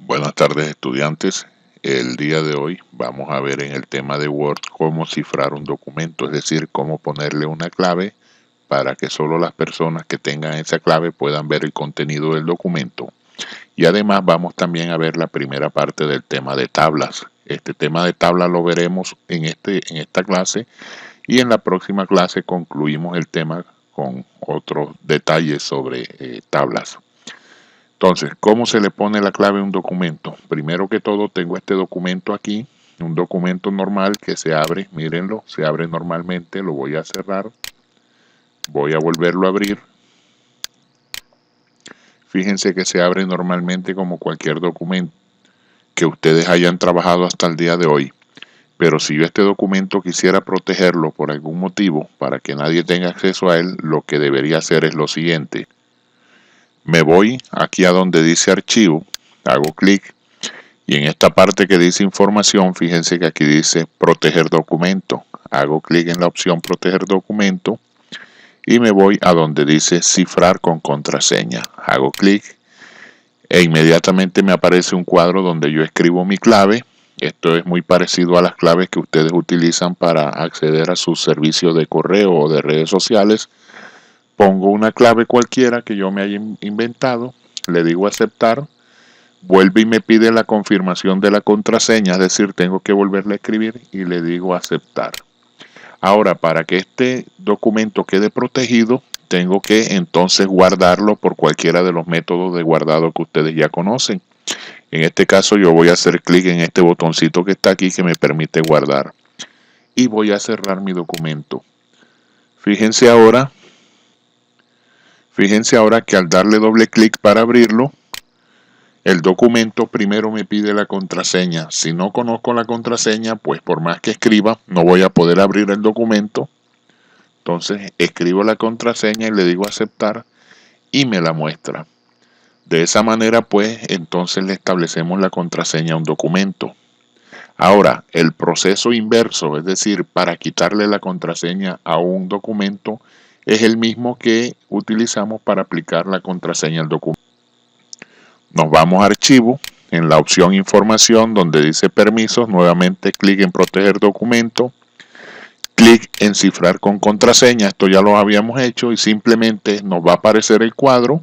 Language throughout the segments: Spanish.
Buenas tardes, estudiantes. El día de hoy vamos a ver en el tema de Word cómo cifrar un documento, es decir, cómo ponerle una clave para que solo las personas que tengan esa clave puedan ver el contenido del documento. Y además vamos también a ver la primera parte del tema de tablas. Este tema de tablas lo veremos en esta clase, y en la próxima clase concluimos el tema con otros detalles sobre tablas. Entonces, ¿cómo se le pone la clave a un documento? Primero que todo, tengo este documento aquí, un documento normal que se abre, mírenlo, se abre normalmente, lo voy a cerrar, voy a volverlo a abrir. Fíjense que se abre normalmente como cualquier documento que ustedes hayan trabajado hasta el día de hoy. Pero si yo este documento quisiera protegerlo por algún motivo, para que nadie tenga acceso a él, lo que debería hacer es lo siguiente. Me voy aquí a donde dice archivo, hago clic, y en esta parte que dice información, fíjense que aquí dice proteger documento. Hago clic en la opción proteger documento y me voy a donde dice cifrar con contraseña. Hago clic e inmediatamente me aparece un cuadro donde yo escribo mi clave. Esto es muy parecido a las claves que ustedes utilizan para acceder a sus servicios de correo o de redes sociales. Pongo una clave cualquiera que yo me haya inventado, le digo aceptar, vuelve y me pide la confirmación de la contraseña, es decir, tengo que volverle a escribir y le digo aceptar. Ahora, para que este documento quede protegido, tengo que entonces guardarlo por cualquiera de los métodos de guardado que ustedes ya conocen. En este caso yo voy a hacer clic en este botoncito que está aquí que me permite guardar. Y voy a cerrar mi documento. Fíjense ahora que al darle doble clic para abrirlo, el documento primero me pide la contraseña. Si no conozco la contraseña, pues por más que escriba, no voy a poder abrir el documento. Entonces escribo la contraseña y le digo aceptar y me la muestra. De esa manera, pues entonces le establecemos la contraseña a un documento. Ahora, el proceso inverso, es decir, para quitarle la contraseña a un documento, es el mismo que utilizamos para aplicar la contraseña al documento. Nos vamos a archivo, en la opción información donde dice permisos, nuevamente clic en proteger documento, clic en cifrar con contraseña, esto ya lo habíamos hecho y simplemente nos va a aparecer el cuadro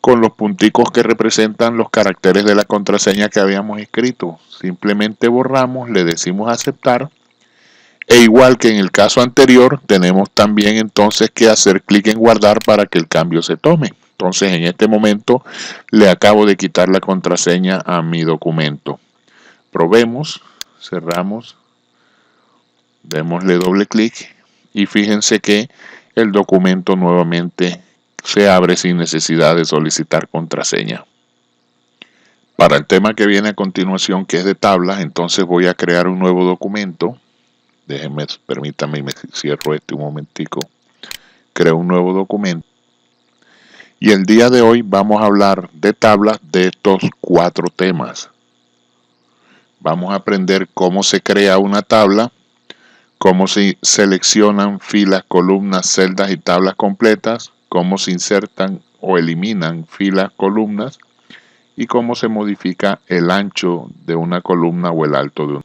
con los punticos que representan los caracteres de la contraseña que habíamos escrito. Simplemente borramos, le decimos aceptar e igual que en el caso anterior tenemos también entonces que hacer clic en guardar para que el cambio se tome. Entonces en este momento le acabo de quitar la contraseña a mi documento. Probemos, cerramos, démosle doble clic y fíjense que el documento nuevamente se abre sin necesidad de solicitar contraseña. Para el tema que viene a continuación, que es de tablas, entonces voy a crear un nuevo documento. Permítanme, me cierro un momentico. Creo un nuevo documento. Y el día de hoy vamos a hablar de tablas de estos 4 temas. Vamos a aprender cómo se crea una tabla, cómo se seleccionan filas, columnas, celdas y tablas completas, cómo se insertan o eliminan filas, columnas y cómo se modifica el ancho de una columna o el alto de una.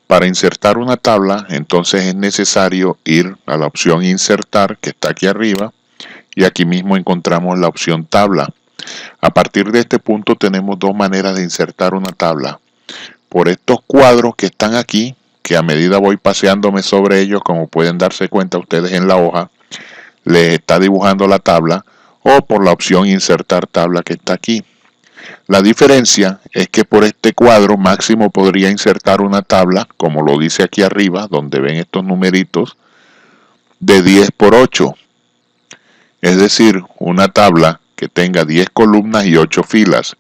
Para insertar una tabla, entonces es necesario ir a la opción insertar que está aquí arriba y aquí mismo encontramos la opción tabla. A partir de este punto tenemos 2 maneras de insertar una tabla. Por estos cuadros que están aquí, que a medida voy paseándome sobre ellos, como pueden darse cuenta ustedes en la hoja, les está dibujando la tabla, o por la opción insertar tabla que está aquí. La diferencia es que por este cuadro máximo podría insertar una tabla, como lo dice aquí arriba, donde ven estos numeritos, de 10 por 8. Es decir, una tabla que tenga 10 columnas y 8 filas.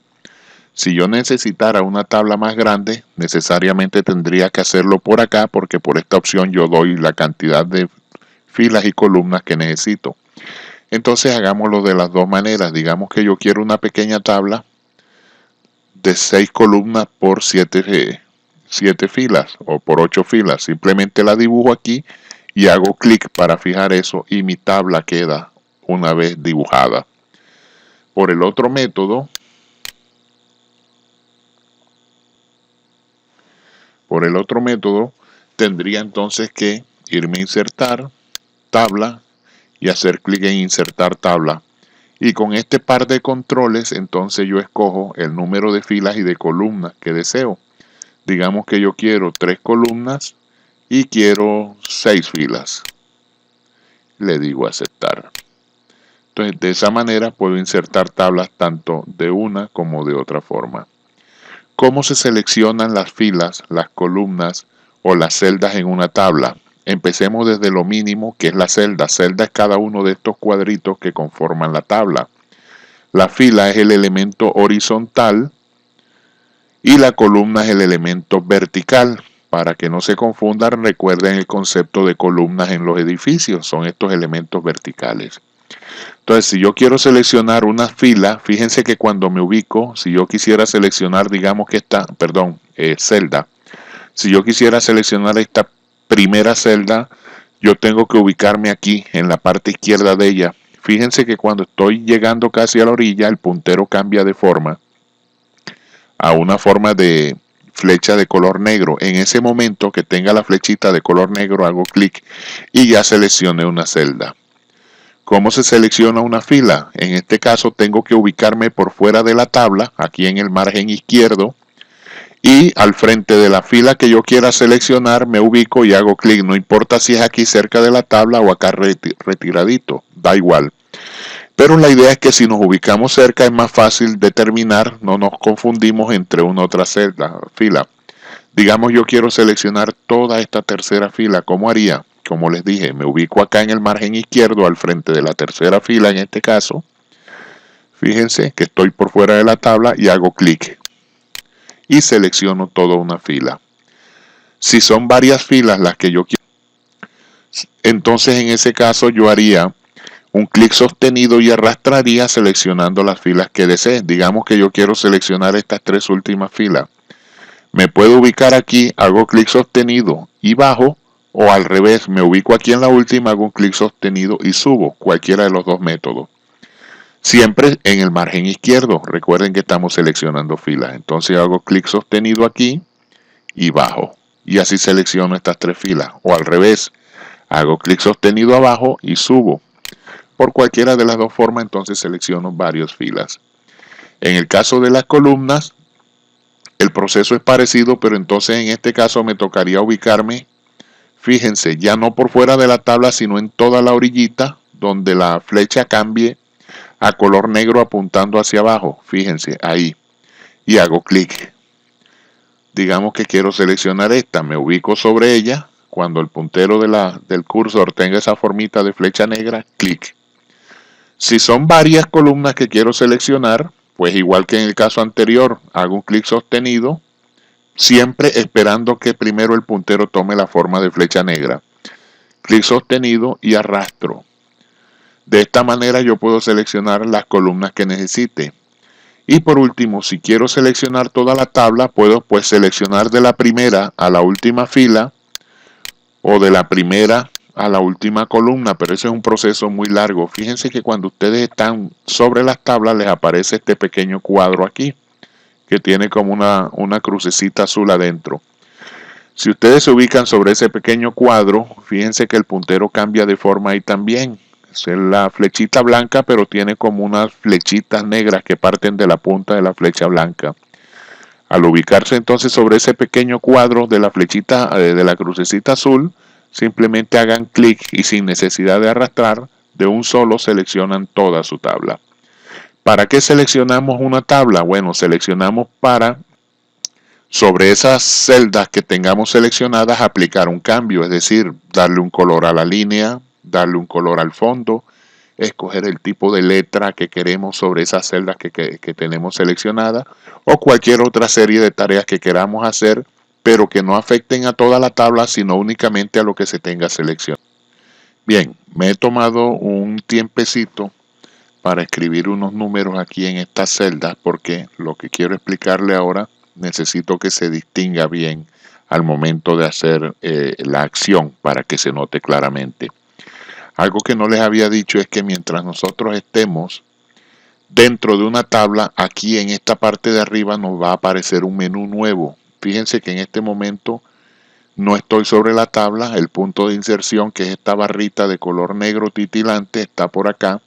Si yo necesitara una tabla más grande, necesariamente tendría que hacerlo por acá, porque por esta opción yo doy la cantidad de filas y columnas que necesito. Entonces hagámoslo de las 2 maneras. Digamos que yo quiero una pequeña tabla de 6 columnas por 7 filas o por 8 filas. Simplemente la dibujo aquí y hago clic para fijar eso y mi tabla queda una vez dibujada. Por el otro método, por el otro método, tendría entonces que irme a insertar, tabla, y hacer clic en insertar tabla. Y con este par de controles, entonces yo escojo el número de filas y de columnas que deseo. Digamos que yo quiero 3 columnas y quiero 6 filas. Le digo aceptar. Entonces, de esa manera puedo insertar tablas tanto de una como de otra forma. ¿Cómo se seleccionan las filas, las columnas o las celdas en una tabla? Empecemos desde lo mínimo, que es la celda. Celda es cada uno de estos cuadritos que conforman la tabla. La fila es el elemento horizontal y la columna es el elemento vertical. Para que no se confundan, recuerden el concepto de columnas en los edificios. Son estos elementos verticales. Entonces, si yo quiero seleccionar una fila, fíjense que cuando me ubico, si yo quisiera seleccionar, digamos que esta, celda. Si yo quisiera seleccionar esta primera celda, yo tengo que ubicarme aquí, en la parte izquierda de ella. Fíjense que cuando estoy llegando casi a la orilla, el puntero cambia de forma a una forma de flecha de color negro. En ese momento que tenga la flechita de color negro, hago clic y ya seleccioné una celda. ¿Cómo se selecciona una fila? En este caso tengo que ubicarme por fuera de la tabla, aquí en el margen izquierdo, y al frente de la fila que yo quiera seleccionar me ubico y hago clic. No importa si es aquí cerca de la tabla o acá retiradito, da igual. Pero la idea es que si nos ubicamos cerca es más fácil determinar, no nos confundimos entre una u otra fila. Digamos yo quiero seleccionar toda esta tercera fila, ¿cómo haría? Como les dije, me ubico acá en el margen izquierdo al frente de la tercera fila en este caso. Fíjense que estoy por fuera de la tabla y hago clic. Y selecciono toda una fila. Si son varias filas las que yo quiero, entonces en ese caso yo haría un clic sostenido y arrastraría seleccionando las filas que desee. Digamos que yo quiero seleccionar estas 3 últimas filas. Me puedo ubicar aquí, hago clic sostenido y bajo, o al revés, me ubico aquí en la última, hago un clic sostenido y subo, cualquiera de los dos métodos. Siempre en el margen izquierdo, recuerden que estamos seleccionando filas. Entonces hago clic sostenido aquí y bajo. Y así selecciono estas 3 filas. O al revés, hago clic sostenido abajo y subo. Por cualquiera de las dos formas, entonces selecciono varias filas. En el caso de las columnas, el proceso es parecido, pero entonces en este caso me tocaría ubicarme, fíjense, ya no por fuera de la tabla, sino en toda la orillita, donde la flecha cambie a color negro apuntando hacia abajo. Fíjense, ahí. Y hago clic. Digamos que quiero seleccionar esta, me ubico sobre ella. Cuando el puntero del cursor tenga esa formita de flecha negra, clic. Si son varias columnas que quiero seleccionar, pues igual que en el caso anterior, hago un clic sostenido, siempre esperando que primero el puntero tome la forma de flecha negra. Clic sostenido y arrastro. De esta manera yo puedo seleccionar las columnas que necesite. Y por último, si quiero seleccionar toda la tabla, puedo pues seleccionar de la primera a la última fila o de la primera a la última columna, pero ese es un proceso muy largo. Fíjense que cuando ustedes están sobre las tablas les aparece este pequeño cuadro aquí, que tiene como una crucecita azul adentro. Si ustedes se ubican sobre ese pequeño cuadro, fíjense que el puntero cambia de forma ahí también. Es la flechita blanca, pero tiene como unas flechitas negras que parten de la punta de la flecha blanca. Al ubicarse entonces sobre ese pequeño cuadro de la flechita, de la crucecita azul, simplemente hagan clic y sin necesidad de arrastrar, de un solo seleccionan toda su tabla. ¿Para qué seleccionamos una tabla? Bueno, seleccionamos para, sobre esas celdas que tengamos seleccionadas, aplicar un cambio, es decir, darle un color a la línea, darle un color al fondo, escoger el tipo de letra que queremos sobre esas celdas que tenemos seleccionadas o cualquier otra serie de tareas que queramos hacer, pero que no afecten a toda la tabla, sino únicamente a lo que se tenga seleccionado. Bien, me he tomado un tiempecito para escribir unos números aquí en estas celdas porque lo que quiero explicarle ahora necesito que se distinga bien al momento de hacer la acción para que se note claramente. Algo que no les había dicho es que mientras nosotros estemos dentro de una tabla, aquí en esta parte de arriba nos va a aparecer un menú nuevo. Fíjense que en este momento No estoy sobre la tabla, el punto de inserción, que es esta barrita de color negro titilante, está por acá.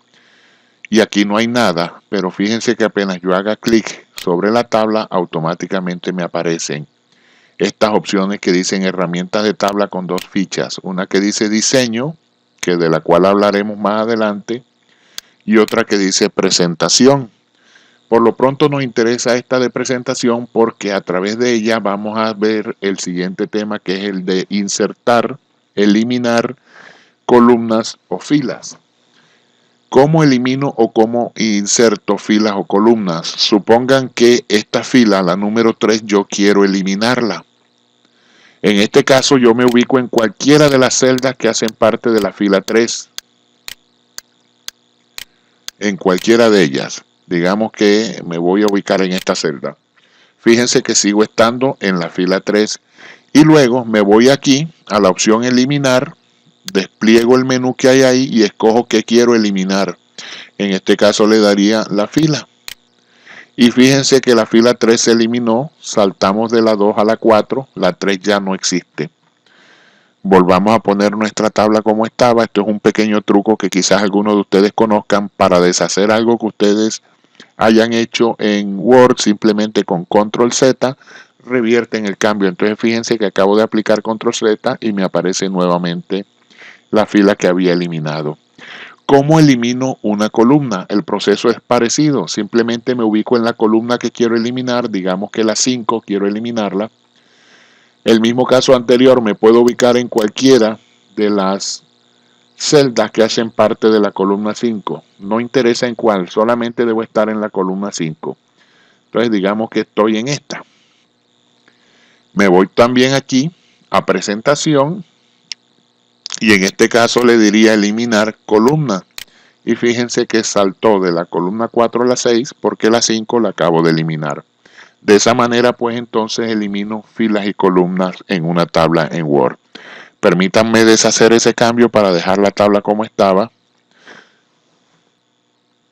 Y aquí no hay nada, pero fíjense que apenas yo haga clic sobre la tabla, automáticamente me aparecen estas opciones que dicen herramientas de tabla con dos fichas. Una que dice diseño, que de la cual hablaremos más adelante, y otra que dice presentación. Por lo pronto nos interesa esta de presentación porque a través de ella vamos a ver el siguiente tema, que es el de insertar, eliminar columnas o filas. ¿Cómo elimino o cómo inserto filas o columnas? Supongan que esta fila, la número 3, yo quiero eliminarla. En este caso yo me ubico en cualquiera de las celdas que hacen parte de la fila 3. En cualquiera de ellas. Digamos que me voy a ubicar en esta celda. Fíjense que sigo estando en la fila 3. Y luego me voy aquí a la opción eliminar. Despliego el menú que hay ahí y escojo qué quiero eliminar. En este caso le daría la fila. Y fíjense que la fila 3 se eliminó. Saltamos de la 2 a la 4. La 3 ya no existe. Volvamos a poner nuestra tabla como estaba. Esto es un pequeño truco que quizás algunos de ustedes conozcan para deshacer algo que ustedes hayan hecho en Word. Simplemente con Control Z revierten el cambio. Entonces fíjense que acabo de aplicar Control Z y me aparece nuevamente la fila que había eliminado. ¿Cómo elimino una columna? El proceso es parecido. Simplemente me ubico en la columna que quiero eliminar. Digamos que la 5 quiero eliminarla. El mismo caso anterior, me puedo ubicar en cualquiera de las celdas que hacen parte de la columna 5. No interesa en cuál, solamente debo estar en la columna 5. Entonces digamos que estoy en esta. Me voy también aquí a presentación y en este caso le diría eliminar columna. Y fíjense que saltó de la columna 4 a la 6 porque la 5 la acabo de eliminar. De esa manera pues entonces elimino filas y columnas en una tabla en Word. Permítanme deshacer ese cambio para dejar la tabla como estaba,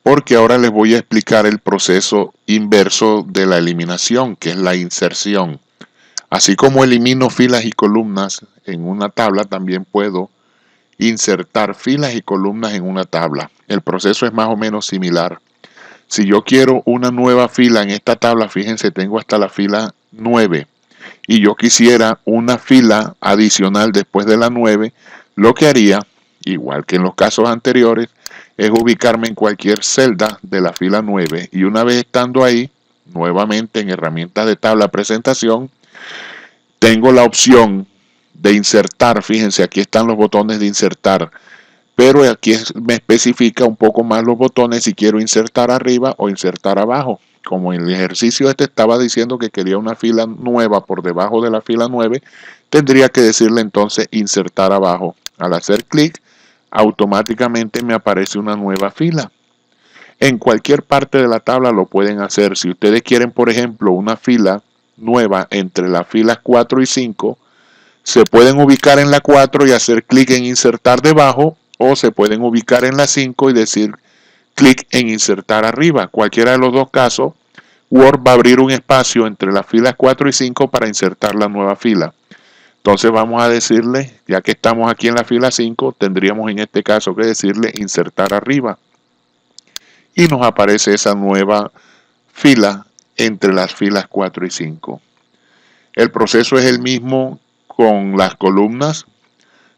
porque ahora les voy a explicar el proceso inverso de la eliminación, que es la inserción. Así como elimino filas y columnas en una tabla, también puedo insertar filas y columnas en una tabla. El proceso es más o menos similar. Si yo quiero una nueva fila en esta tabla, fíjense, tengo hasta la fila 9. Y yo quisiera una fila adicional después de la 9, lo que haría, igual que en los casos anteriores, es ubicarme en cualquier celda de la fila 9 y una vez estando ahí, nuevamente en herramientas de tabla presentación, tengo la opción de insertar. Fíjense, aquí están los botones de insertar, pero aquí me especifica un poco más los botones si quiero insertar arriba o insertar abajo. Como en el ejercicio estaba diciendo que quería una fila nueva por debajo de la fila 9, tendría que decirle entonces insertar abajo. Al hacer clic, automáticamente me aparece una nueva fila. En cualquier parte de la tabla lo pueden hacer. Si ustedes quieren, por ejemplo, una fila nueva entre las filas 4 y 5, se pueden ubicar en la 4 y hacer clic en insertar debajo, o se pueden ubicar en la 5 y decir clic en insertar arriba. Cualquiera de los dos casos, Word va a abrir un espacio entre las filas 4 y 5 para insertar la nueva fila. Entonces vamos a decirle, ya que estamos aquí en la fila 5, tendríamos en este caso que decirle insertar arriba. Y nos aparece esa nueva fila entre las filas 4 y 5. El proceso es el mismo con las columnas.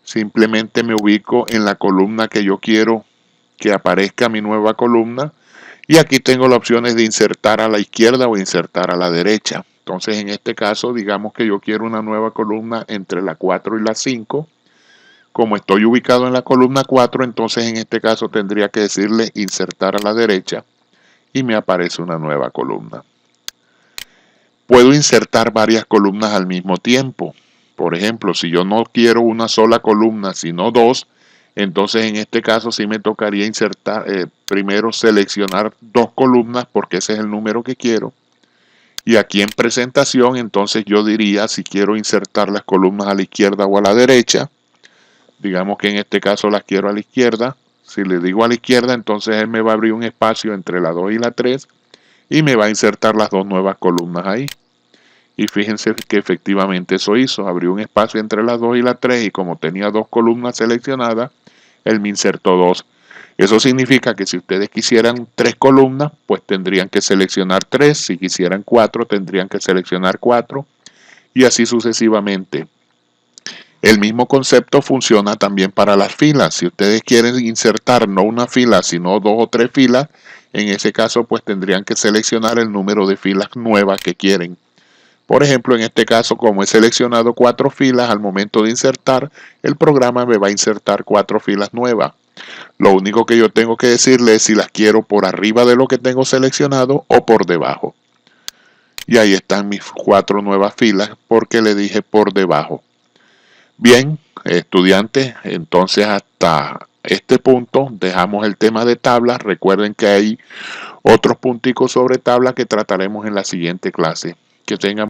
Simplemente me ubico en la columna que yo quiero que aparezca mi nueva columna. Y aquí tengo las opciones de insertar a la izquierda o insertar a la derecha. Entonces en este caso, digamos que yo quiero una nueva columna entre la 4 y la 5. Como estoy ubicado en la columna 4, entonces en este caso tendría que decirle insertar a la derecha y me aparece una nueva columna. Puedo insertar varias columnas al mismo tiempo. Por ejemplo, si yo no quiero una sola columna, sino dos, entonces en este caso sí me tocaría insertar, primero seleccionar dos columnas porque ese es el número que quiero. Y aquí en presentación, entonces yo diría si quiero insertar las columnas a la izquierda o a la derecha. Digamos que en este caso las quiero a la izquierda. Si le digo a la izquierda, entonces él me va a abrir un espacio entre la 2 y la 3 y me va a insertar las dos nuevas columnas ahí. Y fíjense que efectivamente eso hizo. Abrió un espacio entre las 2 y las 3 y como tenía 2 columnas seleccionadas, él me insertó 2. Eso significa que si ustedes quisieran 3 columnas, pues tendrían que seleccionar 3. Si quisieran 4, tendrían que seleccionar 4. Y así sucesivamente. El mismo concepto funciona también para las filas. Si ustedes quieren insertar no una fila, sino 2 o 3 filas, en ese caso pues tendrían que seleccionar el número de filas nuevas que quieren. Por ejemplo, en este caso, como he seleccionado 4 filas, al momento de insertar, el programa me va a insertar 4 filas nuevas. Lo único que yo tengo que decirle es si las quiero por arriba de lo que tengo seleccionado o por debajo. Y ahí están mis 4 nuevas filas porque le dije por debajo. Bien, estudiantes, entonces hasta este punto dejamos el tema de tablas. Recuerden que hay otros punticos sobre tablas que trataremos en la siguiente clase. Que tengan